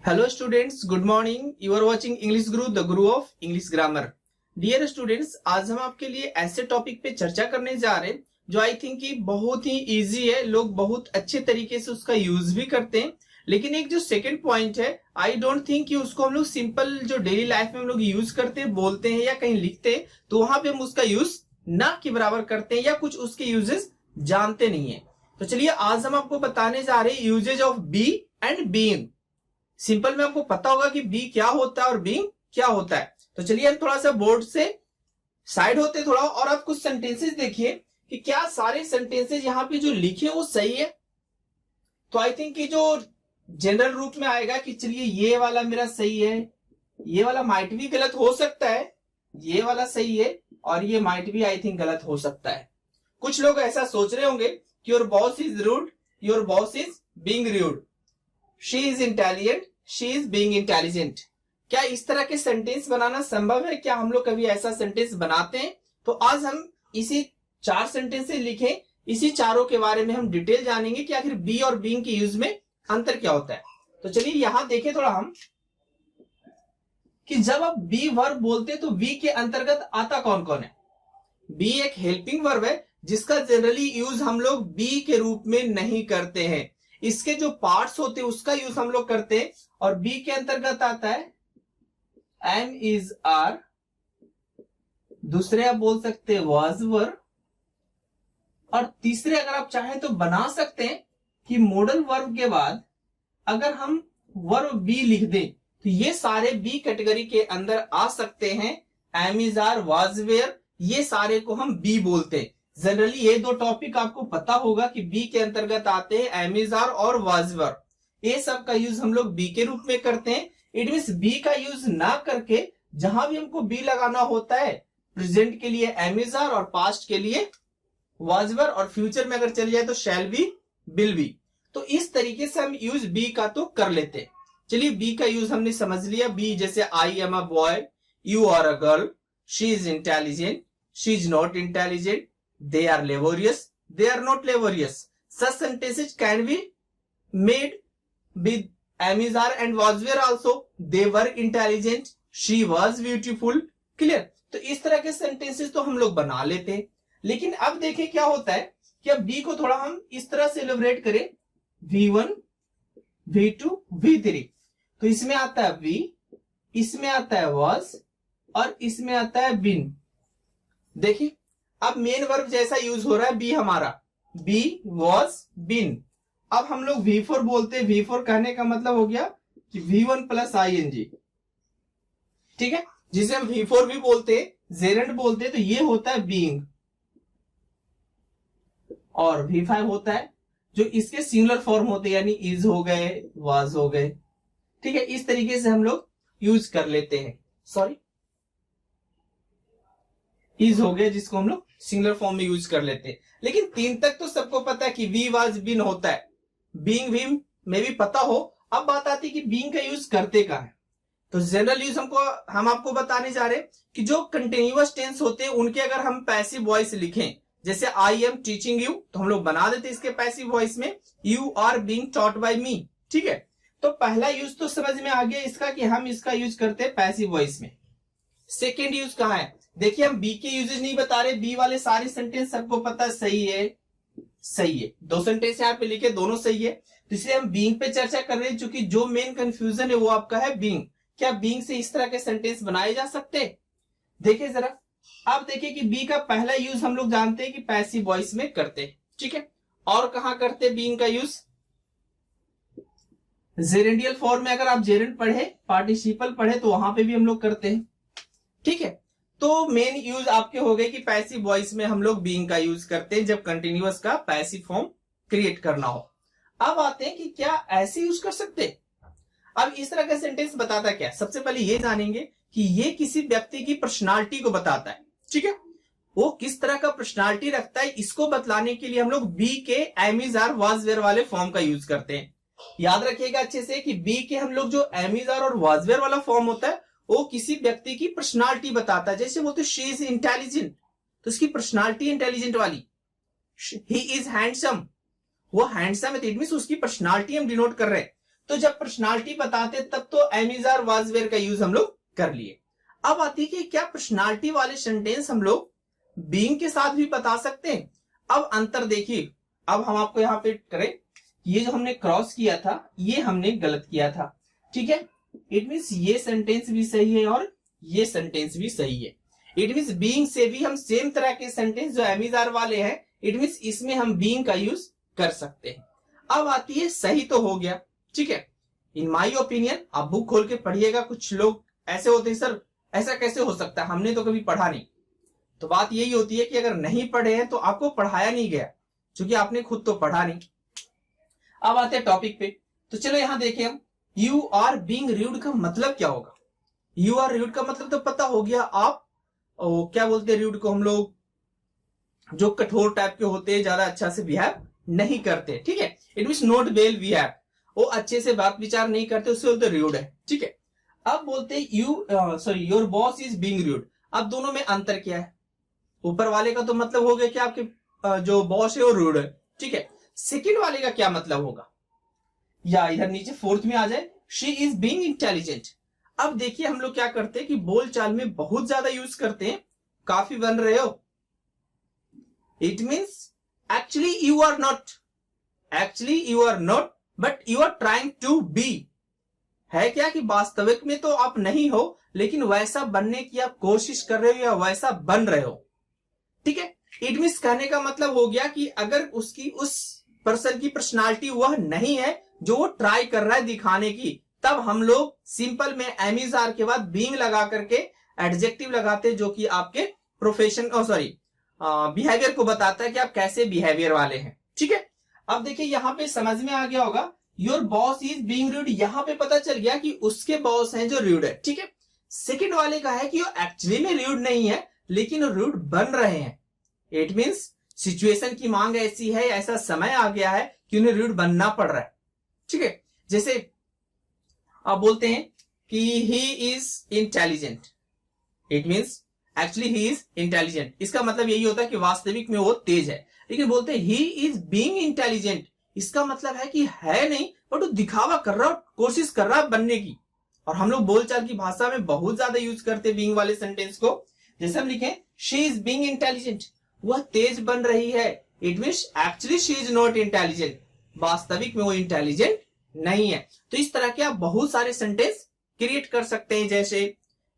Hello students, good morning. You are watching English Guru, the Guru of English Grammar. Dear students, आज हम आपके लिए ऐसे topic पे चर्चा करने जा रहे हैं जो आई थिंक कि बहुत ही इजी है, लोग बहुत अच्छे तरीके से उसका यूज भी करते हैं। लेकिन एक जो सेकंड पॉइंट है, आई डोंट थिंक कि उसको हम लोग सिंपल जो डेली लाइफ में हम लोग यूज करते हैं, बोलते हैं या कहीं लिखते हैं, तो वहां पे हम उसका यूज ना के बराबर करते हैं या कुछ उसके यूजेस जानते नहीं है। तो चलिए आज हम आपको बताने जा रहे हैं usages of be and being. Simple में आपको पता होगा कि बी क्या होता है और बीइंग क्या होता है। तो चलिए हम थोड़ा सा बोर्ड से साइड होते थोड़ा और आप कुछ सेंटेंसेस देखिए कि क्या सारे सेंटेंसेस यहाँ पे जो लिखे वो सही है। तो आई थिंक कि जो जनरल रूप में आएगा कि चलिए ये वाला मेरा सही है, ये वाला माइट भी गलत हो सकता है, ये वाला सही है और ये माइट भी आई थिंक गलत हो सकता है। कुछ लोग ऐसा सोच रहे होंगे कि your boss is rude, your boss is being rude, she is intelligent, she is being intelligent. क्या इस तरह के सेंटेंस बनाना संभव है? क्या हम लोग कभी ऐसा सेंटेंस बनाते हैं? तो आज हम इसी 4 सेंटेंस लिखें, इसी चारों के बारे में हम डिटेल जानेंगे कि आखिर बी और बीइंग के यूज में अंतर क्या होता है। तो चलिए यहां देखें थोड़ा हम कि जब आप बी वर्ब बोलते हैं तो बी के अंतर्गत आता कौन कौन है। बी एक हेल्पिंग वर्ब है जिसका जनरली यूज हम लोग बी के रूप में नहीं करते हैं। इसके जो पार्ट्स होते हैं उसका यूज हम लोग करते हैं और बी के अंतर्गत आता है एम इज आर, दूसरे आप बोल सकते हैं वाज वर, और तीसरे अगर आप चाहें तो बना सकते हैं कि मॉडल वर्ब के बाद अगर हम वर्ब बी लिख दें तो ये सारे बी कैटेगरी के अंदर आ सकते हैं। Am is are, was were, ये सारे को हम बी बोलते हैं। जनरली ये 2 टॉपिक आपको पता होगा कि बी के अंतर्गत आते हैं एम इज आर और वाज वर। ये सब का यूज हम लोग बी के रूप में करते हैं। इट मींस बी का यूज ना करके जहां भी हमको बी लगाना होता है, प्रेजेंट के लिए एम इज आर और पास्ट के लिए वाज वर, और फ्यूचर में अगर चले जाए तो शैल बी, विल बी। तो इस तरीके से हम यूज बी का तो कर लेते हैं। चलिए बी का यूज हमने समझ लिया। बी जैसे I am a boy, you are a girl, she is intelligent, she is not intelligent, they are laborious, they are not laborious. Such sentences can be made with am is are and was were also. They were intelligent, she was beautiful. Clear? तो इस तरह के sentences तो हम लोग बना लेते हैं। लेकिन अब देखें क्या होता है कि अब बी को थोड़ा हम इस तरह से एलिब्रेट करें, V1, V2, V3। तो इसमें आता है V, इसमें आता है was और इसमें आता है been। देखिए अब मेन वर्ब जैसा यूज हो रहा है बी हमारा, बी वॉज बीन। अब हम लोग V4 बोलते हैं। V4 कहने का मतलब हो गया कि V1 प्लस ING, ठीक है, जिसे हम V4 भी बोलते हैं, जेरेंट बोलते हैं। तो ये होता है बीइंग और V5 होता है जो इसके सिंगुलर फॉर्म होते हैं, यानी इज हो गए, वाज हो गए, ठीक है। इस तरीके से हम लोग यूज कर लेते हैं। सॉरी, इज हो गया जिसको हम लोग सिंगुलर फॉर्म में यूज कर लेते हैं। लेकिन 3 तक तो सबको पता है कि वी वाज बीन होता है, बीइंग भी में भी पता हो। अब बात आती है कि बीइंग का यूज करते का है। तो जनरल यूज हम आपको बताने जा रहे हैं कि जो कंटिन्यूअस टेंस होते हैं उनके अगर हम पैसिव वॉइस लिखें, जैसे आई एम टीचिंग यू, तो हम लोग बना देते इसके पैसिव वॉइस में you are being taught by me, ठीक है। तो पहला यूज तो समझ में आ गया इसका कि हम इसका यूज करते हैं पैसिव वॉइस में। सेकेंड यूज कहाँ है? देखिए हम बी के यूजेस नहीं बता रहे, बी वाले सारे सेंटेंस सबको पता है सही है, सही है। 2 सेंटेंस यहाँ पे लिखे, दोनों सही है, तो इसलिए हम बीइंग पे चर्चा कर रहे हैं। चूंकि जो मेन कंफ्यूजन है वो आपका है बीइंग। क्या बीइंग से इस तरह के सेंटेंस बनाए जा सकते हैं? देखिए जरा, अब देखिए कि बी का पहला यूज हम लोग जानते हैं कि पैसिव वॉइस में करते हैं, ठीक है। और कहां करते हैं बीइंग का यूज? जेरेंडियल फॉर्म में अगर आप जेरेंट पढ़े, पार्टिसिपल पढ़े, तो वहां पे भी हम लोग करते हैं, ठीक है। तो मेन यूज आपके हो गए कि पैसिव वॉइस में हम लोग बीइंग का यूज करते हैं जब कंटिन्यूअस का पैसिव फॉर्म क्रिएट करना हो। अब आते हैं कि क्या ऐसे यूज कर सकते हैं। अब इस तरह का सेंटेंस बताता क्या? सबसे पहले ये जानेंगे कि ये किसी व्यक्ति की पर्सनालिटी को बताता है, ठीक है। वो किस तरह का पर्सनालिटी रखता है, इसको बतलाने के लिए हम लोग बी के am is are was were वाले फॉर्म का यूज करते हैं। याद रखिएगा अच्छे से कि बी के हम लोग जो एम इज आर और वाज वेयर वाला फॉर्म होता है वो किसी व्यक्ति की पर्सनालिटी बताता है। जैसे बोलते शी इज इंटेलिजेंट, तो इसकी पर्सनालिटी इंटेलिजेंट वाली। ही इज हैंडसम, वो हैंडसम है, तो इट मींस उसकी पर्सनालिटी हम डिनोट कर रहे हैं। तो जब पर्सनालिटी बताते तब तो am is are was were का यूज हम लोग कर लिए। अब आती है कि क्या पर्सनालिटी वाले सेंटेंस हम लोग बीइंग के साथ भी बता सकते हैं। अब अंतर देखिए, अब हम आपको यहाँ पे करें, ये जो हमने क्रॉस किया था ये हमने गलत किया था, ठीक है। इट मीन्स ये सेंटेंस भी सही है और ये सेंटेंस भी सही है। इट मीन्स बीइंग से भी हम सेम तरह के सेंटेंस जो एम इज आर वाले हैं, इट मीन्स इसमें हम बीइंग का यूज कर सकते हैं। अब आती है सही तो हो गया, ठीक है। इन माई ओपिनियन आप बुक खोल के पढ़िएगा, कुछ लोग ऐसे होते हैं सर ऐसा कैसे हो सकता है, हमने तो कभी पढ़ा नहीं। तो बात यही होती है कि अगर नहीं पढ़े हैं तो आपको पढ़ाया नहीं गया, क्योंकि आपने खुद तो पढ़ा नहीं। अब आते हैं टॉपिक पे, तो चलो यहां देखें हम, यू आर बीइंग रूड का मतलब क्या होगा। यू आर रूड का मतलब तो पता हो गया, आप क्या बोलते हैं रूड को हम लोग, जो कठोर टाइप के होते हैं, ज्यादा अच्छा से बिहेव नहीं करते, ठीक है। It means not well behave, वो अच्छे से बात विचार नहीं करते, उससे बोलते रूड है, ठीक है। अब बोलते हैं your boss is being rude. अब दोनों में अंतर क्या है, ऊपर वाले का तो मतलब हो गया कि आपके जो बॉस है वो रूड है, ठीक है। सेकंड वाले का क्या मतलब होगा, या इधर नीचे फोर्थ में आ जाए, शी इज बीइंग इंटेलिजेंट। अब देखिए हम लोग क्या करते हैं कि बोल चाल में बहुत ज्यादा यूज करते हैं, काफी बन रहे हो। It means actually you are not but you are trying to be. है क्या कि वास्तविक में तो आप नहीं हो, लेकिन वैसा बनने की आप कोशिश कर रहे हो या वैसा बन रहे हो, ठीक है। इट मीन्स कहने का मतलब हो गया कि अगर उसकी उस पर्सन की पर्सनालिटी वह नहीं है जो वो ट्राई कर रहा है दिखाने की, तब हम लोग सिंपल में एम इज आर के बाद बीइंग लगा करके एडजेक्टिव लगाते, जो कि आपके प्रोफेशन बिहेवियर को बताता है कि आप कैसे बिहेवियर वाले हैं, ठीक है। अब देखिए यहां पे समझ में आ गया होगा, your boss is being rude, यहां पे पता चल गया कि उसके बॉस हैं जो रूड है, ठीक है। सेकंड वाले का है कि वो एक्चुअली में रूड नहीं है, लेकिन रूड बन रहे हैं। इट मीन्स सिचुएशन की मांग ऐसी है, ऐसा समय आ गया है कि उन्हें रूड बनना पड़ रहा है, ठीक है। जैसे आप बोलते हैं कि he is intelligent, it means actually he is intelligent, इसका मतलब यही होता है कि वास्तविक में वो तेज है। लेकिन बोलते हैं ही इज बीइंग इंटेलिजेंट, इसका मतलब है कि है नहीं बट वो दिखावा कर रहा है, कोशिश कर रहा है बनने की। और हम लोग बोलचाल की भाषा में बहुत ज्यादा यूज करते हैं बीइंग वाले सेंटेंस को। जैसे हम लिखें शी इज बीइंग इंटेलिजेंट, वह तेज बन रही है, it means actually she is not intelligent, वास्तविक में वो इंटेलिजेंट नहीं है। तो इस तरह के आप बहुत सारे सेंटेंस क्रिएट कर सकते हैं। जैसे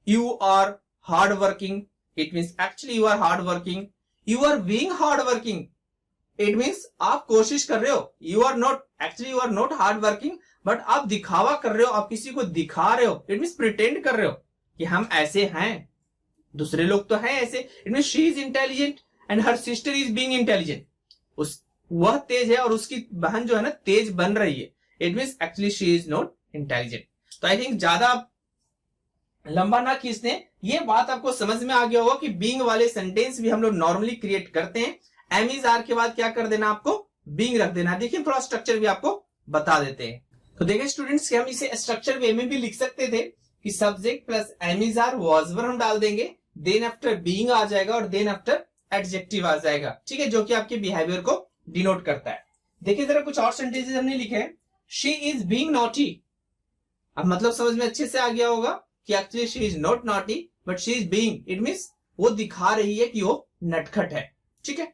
you are hard working, it means actually you are hard working. You are being hard working, it means आप कोशिश कर रहे हो। You are not actually you are not hard working, but आप दिखावा कर रहे हो, आप किसी को दिखा रहे हो, इट मीन्स प्रिटेंड कर रहे हो कि हम ऐसे हैं, दूसरे लोग तो हैं ऐसे। It means she is intelligent and her sister is being intelligent, वह तेज है और उसकी बहन जो है ना तेज बन रही है, it means actually she is not intelligent. तो आई थिंक ज्यादा लंबा ना खींचते, ये बात आपको समझ में आ गया होगा कि बीइंग वाले सेंटेंस भी हम लोग नॉर्मली क्रिएट करते हैं। एम इज आर के बाद क्या कर देना, आपको बीइंग रख देना। देखिए थोड़ा स्ट्रक्चर भी आपको बता देते हैं। तो देखिए स्टूडेंट्स, हम इसे स्ट्रक्चर वे में भी लिख सकते थे कि subject plus am is are was were हम डाल देंगे, देन आफ्टर बीइंग आ जाएगा और देन आफ्टर एडजेक्टिव आ जाएगा, ठीक है, जो कि आपके बिहेवियर को डिनोट करता है। देखिए जरा कुछ और सेंटेंसेस हमने लिखे हैं। शी इज बीइंग नॉटी, अब मतलब समझ में अच्छे से आ गया होगा कि actually she is not naughty but she is being, it means वो दिखा रही है कि वो नटखट है, ठीक है।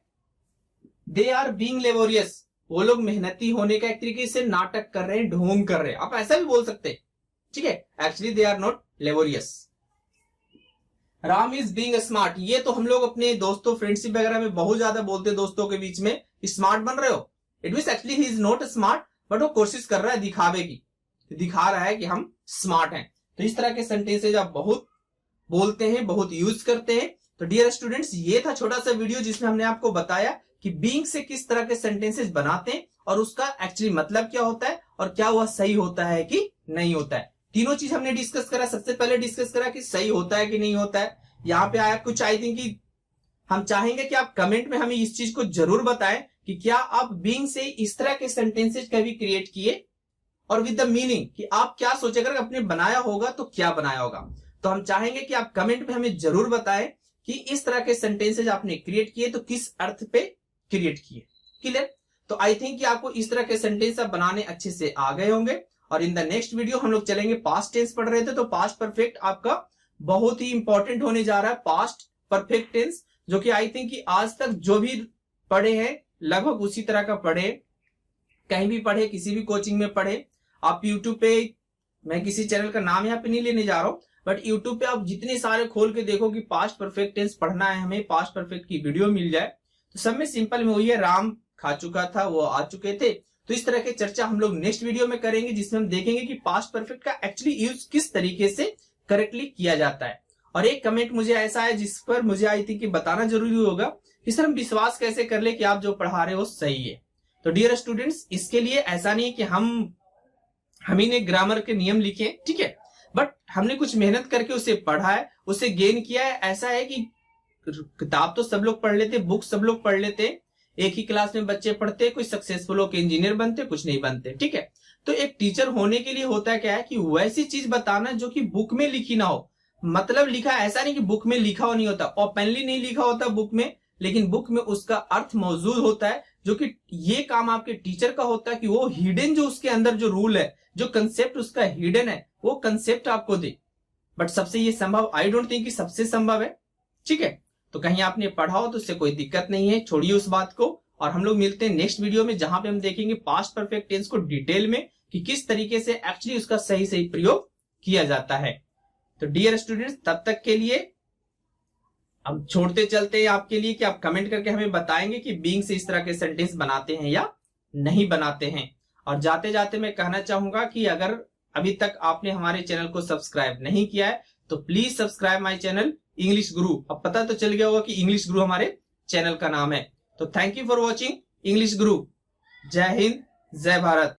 दे आर बीइंग लेबोरियस, वो लोग मेहनती होने का एक तरीके से नाटक कर रहे हैं, ढोंग कर रहे हैं, आप ऐसा भी बोल सकते हैं, ठीक है। Actually they are not laborious. Ram is being smart, ये तो हम लोग अपने दोस्तों फ्रेंडशिप वगैरह में बहुत ज्यादा बोलते हैं, दोस्तों के बीच में स्मार्ट बन रहे हो, it means actually he is not smart but वो कोशिश कर रहा है दिखावे की, दिखा रहा है कि हम स्मार्ट हैं। तो इस तरह के सेंटेंसेज आप बहुत बोलते हैं, बहुत यूज करते हैं। तो डियर स्टूडेंट्स, ये था छोटा सा वीडियो जिसमें हमने आपको बताया कि बीइंग से किस तरह के सेंटेंसेस बनाते हैं और उसका एक्चुअली मतलब क्या होता है और क्या वह सही होता है कि नहीं होता है। तीनों चीज हमने डिस्कस करा। सबसे पहले डिस्कस करा कि सही होता है कि नहीं होता है। यहाँ पे आया कुछ, आई थिंक कि हम चाहेंगे कि आप कमेंट में हमें इस चीज को जरूर बताएं कि क्या आप बीइंग से इस तरह के सेंटेंसेस कभी क्रिएट किए और विद द मीनिंग, कि आप क्या सोचे, अगर आपने बनाया होगा तो क्या बनाया होगा। तो हम चाहेंगे कि आप कमेंट में हमें जरूर बताएं कि इस तरह के सेंटेंसेज आपने क्रिएट किए तो किस अर्थ पे क्रिएट किए। क्लियर? तो आई थिंक कि आपको इस तरह के सेंटेंस आप बनाने अच्छे से आ गए होंगे और इन द नेक्स्ट वीडियो हम लोग चलेंगे, पास्ट टेंस पढ़ रहे थे तो पास्ट परफेक्ट आपका बहुत ही इंपॉर्टेंट होने जा रहा है, पास्ट परफेक्ट टेंस, जो कि आई थिंक कि आज तक जो भी पढ़े हैं लगभग उसी तरह का पढ़े, कहीं भी पढ़े, किसी भी कोचिंग में पढ़े। आप यूट्यूब पे, मैं किसी चैनल का नाम यहाँ पे नहीं लेने जा रहा हूं, बट यूट्यूब पे आप जितने सारे खोल के देखो कि पास्ट परफेक्ट टेंस पढ़ना है हमें, पास्ट परफेक्ट की वीडियो मिल जाए, तो सब में सिंपल में वही है, राम खा चुका था, वो आ चुके थे। तो इस तरह की चर्चा हम लोग नेक्स्ट वीडियो में करेंगे, जिसमें हम देखेंगे कि पास्ट परफेक्ट का एक्चुअली यूज किस तरीके से करेक्टली किया जाता है। और एक कमेंट मुझे ऐसा है जिस पर मुझे आई थिंक कि बताना जरूरी होगा कि सर हम विश्वास कैसे कर ले कि आप जो पढ़ा रहे हो सही है। तो डियर स्टूडेंट्स, इसके लिए ऐसा नहीं कि हम ही ने ग्रामर के नियम लिखे, ठीक है, बट हमने कुछ मेहनत करके उसे पढ़ा है, उसे गेन किया है। ऐसा है कि किताब तो सब लोग पढ़ लेते, बुक सब लोग पढ़ लेते, एक ही क्लास में बच्चे पढ़ते, कोई सक्सेसफुल होकर इंजीनियर बनते, कुछ नहीं बनते, ठीक है। तो एक टीचर होने के लिए होता है क्या है कि वैसी चीज बताना जो कि बुक में लिखी ना हो। मतलब लिखा, ऐसा नहीं कि बुक में लिखा हो नहीं होता, ओपनली नहीं लिखा होता बुक में, लेकिन बुक में उसका अर्थ मौजूद होता है, जो कि ये काम आपके टीचर का होता है कि वो हिडन जो उसके अंदर जो रूल है, जो कंसेप्ट उसका हिडन है, वो कंसेप्ट आपको दे। बट सबसे ये संभव, आई डोंट थिंक कि सबसे संभव है, ठीक है। तो कहीं आपने पढ़ा हो तो उससे कोई दिक्कत नहीं है, छोड़िए उस बात को। और हम लोग मिलते हैं नेक्स्ट वीडियो में, जहां पे हम देखेंगे पास्ट परफेक्ट टेंस को डिटेल में कि किस तरीके से एक्चुअली उसका सही सही प्रयोग किया जाता है। तो डियर स्टूडेंट्स, तब तक के लिए हम छोड़ते चलते हैं आपके लिए कि आप कमेंट करके हमें बताएंगे कि बीइंग से इस तरह के सेंटेंस बनाते हैं या नहीं बनाते हैं। और जाते जाते मैं कहना चाहूंगा कि अगर अभी तक आपने हमारे चैनल को सब्सक्राइब नहीं किया है तो please subscribe my channel English गुरु। अब पता तो चल गया होगा कि इंग्लिश गुरु हमारे चैनल का नाम है। तो thank you for watching English गुरु। जय हिंद, जय भारत।